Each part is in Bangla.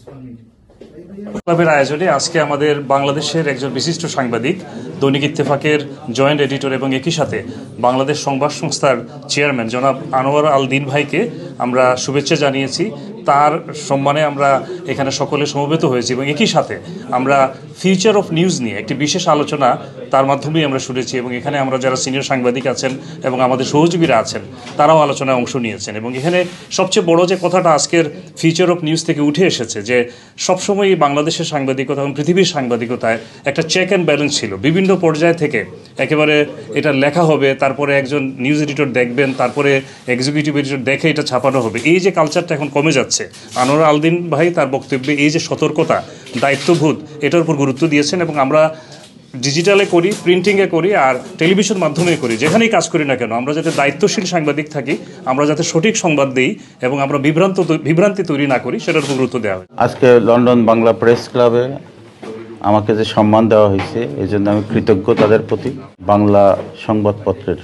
ক্লাবের আয়োজনে আজকে আমাদের বাংলাদেশের একজন বিশিষ্ট সাংবাদিক, দৈনিক ইত্তেফাকের জয়েন্ট এডিটর এবং একই সাথে বাংলাদেশ সংবাদ সংস্থার চেয়ারম্যান জনাব আনোয়ার আল দিন ভাইকে আমরা শুভেচ্ছা জানিয়েছি। তার সম্মানে আমরা এখানে সকলে সমবেত হয়েছি এবং একই সাথে আমরা ফিউচার অফ নিউজ নিয়ে একটি বিশেষ আলোচনা তার মাধ্যমেই আমরা শুনেছি এবং এখানে আমরা যারা সিনিয়র সাংবাদিক আছেন এবং আমাদের সহযোগীরা আছেন তারাও আলোচনায় অংশ নিয়েছেন। এবং এখানে সবচেয়ে বড় যে কথাটা আজকের ফিউচার অফ নিউজ থেকে উঠে এসেছে যে সবসময়ই বাংলাদেশের সাংবাদিকতা এবং পৃথিবীর সাংবাদিকতায় একটা চেক অ্যান্ড ব্যালেন্স ছিল। বিভিন্ন পর্যায় থেকে একেবারে এটা লেখা হবে, তারপরে একজন নিউজ এডিটর দেখবেন, তারপরে এক্সিকিউটিভ এডিটর দেখে এটা ছাপানো হবে। এই যে কালচারটা এখন কমে যাচ্ছে, আনোয়ার আল দিন ভাই তার বক্তব্যে এই যে সতর্কতা, দায়িত্ববোধ, এটার উপর গুরুত্ব দিয়েছেন। এবং আমরা ডিজিটালে করি, প্রিন্টিংয়ে করি, আর টেলিভিশন মাধ্যমে করি, যেখানেই কাজ করি না কেন আমরা যাতে দায়িত্বশীল সাংবাদিক থাকি, আমরা যাতে সঠিক সংবাদ দিই এবং আমরা বিভ্রান্তি তৈরি না করি, সেটার উপর গুরুত্ব দেওয়া হয়। আজকে লন্ডন বাংলা প্রেস ক্লাবে আমাকে যে সম্মান দেওয়া হয়েছে এই জন্য আমি কৃতজ্ঞ তাদের প্রতি। বাংলা সংবাদপত্রের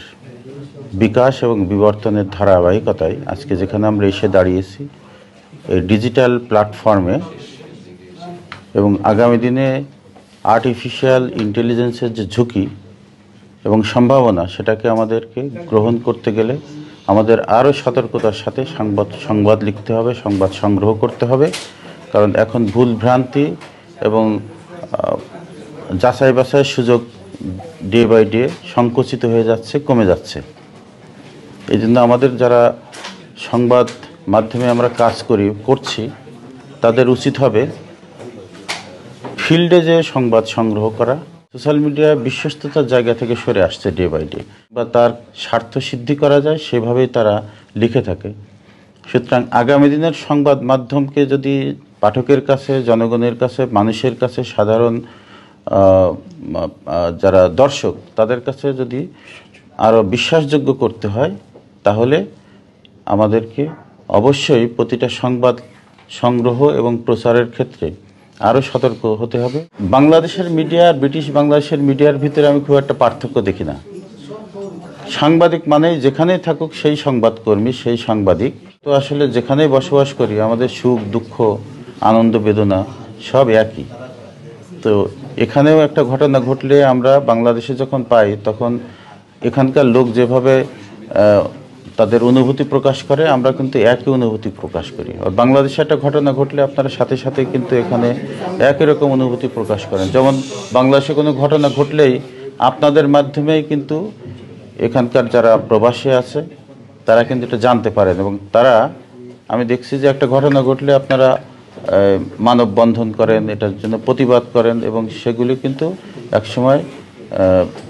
বিকাশ এবং বিবর্তনের ধারাবাহিকতায় আজকে যেখানে আমরা এসে দাঁড়িয়েছি এই ডিজিটাল প্ল্যাটফর্মে, এবং আগামী দিনে আর্টিফিশিয়াল ইন্টেলিজেন্সের যে ঝুঁকি এবং সম্ভাবনা সেটাকে আমাদেরকে গ্রহণ করতে গেলে আমাদের আরও সতর্কতার সাথে সংবাদ লিখতে হবে, সংবাদ সংগ্রহ করতে হবে। কারণ এখন ভুল ভ্রান্তি এবং যাচাই বাছাইয়ের সুযোগ ডে বাই ডে সংকুচিত হয়ে যাচ্ছে, কমে যাচ্ছে। এই জন্য আমাদের যারা সংবাদ মাধ্যমে আমরা কাজ করছি তাদের উচিত হবে ফিল্ডে যে সংবাদ সংগ্রহ করা। সোশ্যাল মিডিয়া বিশ্বস্ততার জায়গা থেকে সরে আসছে ডে বাই ডে, বা তার স্বার্থ সিদ্ধি করা যায় সেভাবেই তারা লিখে থাকে। সুতরাং আগামী দিনের সংবাদ মাধ্যমকে যদি পাঠকের কাছে, জনগণের কাছে, মানুষের কাছে, সাধারণ যারা দর্শক তাদের কাছে যদি আরও বিশ্বাসযোগ্য করতে হয় তাহলে আমাদেরকে অবশ্যই প্রতিটা সংবাদ সংগ্রহ এবং প্রচারের ক্ষেত্রে আরও সতর্ক হতে হবে। বাংলাদেশের মিডিয়া আর ব্রিটিশ বাংলাদেশের মিডিয়ার ভিতরে আমি খুব একটা পার্থক্য দেখি না। সাংবাদিক মানেই যেখানেই থাকুক সেই সংবাদকর্মী, সেই সাংবাদিক। তো আসলে যেখানেই বসবাস করি আমাদের সুখ দুঃখ আনন্দ বেদনা সব একই। তো এখানেও একটা ঘটনা ঘটলে আমরা বাংলাদেশে যখন পাই তখন এখানকার লোক যেভাবে তাদের অনুভূতি প্রকাশ করে আমরা কিন্তু একই অনুভূতি প্রকাশ করি। আর বাংলাদেশে একটা ঘটনা ঘটলে আপনারা সাথে সাথে কিন্তু এখানে একই রকম অনুভূতি প্রকাশ করেন। যেমন বাংলাদেশে কোনো ঘটনা ঘটলেই আপনাদের মাধ্যমেই কিন্তু এখানকার যারা প্রবাসী আছে তারা কিন্তু এটা জানতে পারেন, এবং তারা, আমি দেখছি যে একটা ঘটনা ঘটলে আপনারা মানববন্ধন করেন, এটার জন্য প্রতিবাদ করেন, এবং সেগুলি কিন্তু একসময়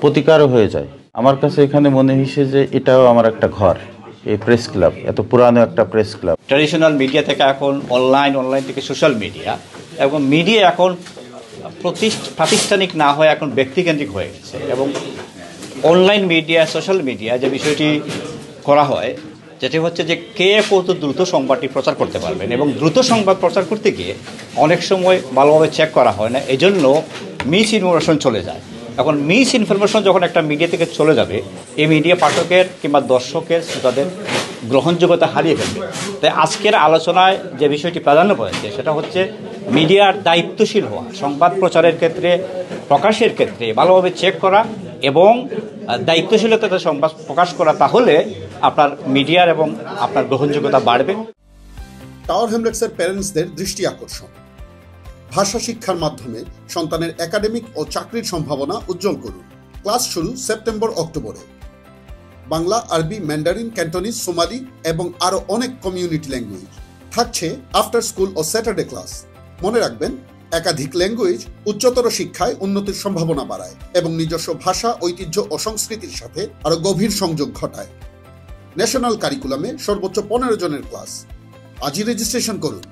প্রতিকারও হয়ে যায়। আমার কাছে এখানে মনে হয়েছে যে এটাও আমার একটা ঘর, এই প্রেস ক্লাব, এত পুরানো একটা প্রেস ক্লাব। ট্র্যাডিশনাল মিডিয়া থেকে এখন অনলাইন থেকে সোশ্যাল মিডিয়া, এবং মিডিয়া এখন প্রাতিষ্ঠানিক না হয়ে এখন ব্যক্তিকেন্দ্রিক হয়ে গেছে। এবং অনলাইন মিডিয়া, সোশ্যাল মিডিয়া যে বিষয়টি করা হয় যেটি হচ্ছে যে কে কত দ্রুত সংবাদটি প্রচার করতে পারবেন, এবং দ্রুত সংবাদ প্রচার করতে গিয়ে অনেক সময় ভালোভাবে চেক করা হয় না, এজন্য মিস ইনফরমেশন চলে যায়। এখন মিস ইনফরমেশন যখন একটা মিডিয়া থেকে চলে যাবে, এই মিডিয়া পাঠকের কিংবা দর্শকের তাদের গ্রহণযোগ্যতা হারিয়ে ফেলবে। তাই আজকের আলোচনায় যে বিষয়টি প্রাধান্য পেয়েছে সেটা হচ্ছে মিডিয়ার দায়িত্বশীল হওয়া, সংবাদ প্রচারের ক্ষেত্রে, প্রকাশের ক্ষেত্রে ভালোভাবে চেক করা এবং দায়িত্বশীলতাতে সংবাদ প্রকাশ করা। তাহলে আপনার মিডিয়ার এবং আপনার গ্রহণযোগ্যতা বাড়বে। টাওয়ার হ্যামলেটসের প্যারেন্টসদের দৃষ্টি আকর্ষণ। ভাষা শিক্ষার মাধ্যমে সন্তানের একাডেমিক ও চাকরির সম্ভাবনা উজ্জ্বল করুন। ক্লাস শুরু সেপ্টেম্বর-অক্টোবরে। বাংলা, আরবি, ম্যান্ডারিন, ক্যান্টনিজ, সোমালি এবং আরও অনেক কমিউনিটি ল্যাঙ্গুয়েজ থাকছে আফটার স্কুল ও স্যাটারডে ক্লাস। মনে রাখবেন, একাধিক ল্যাঙ্গুয়েজ উচ্চতর শিক্ষায় উন্নতির সম্ভাবনা বাড়ায় এবং নিজস্ব ভাষা, ঐতিহ্য ও সংস্কৃতির সাথে আরও গভীর সংযোগ ঘটায়। ন্যাশনাল কারিকুলামে সর্বোচ্চ 15 জনের ক্লাস। আজই রেজিস্ট্রেশন করুন।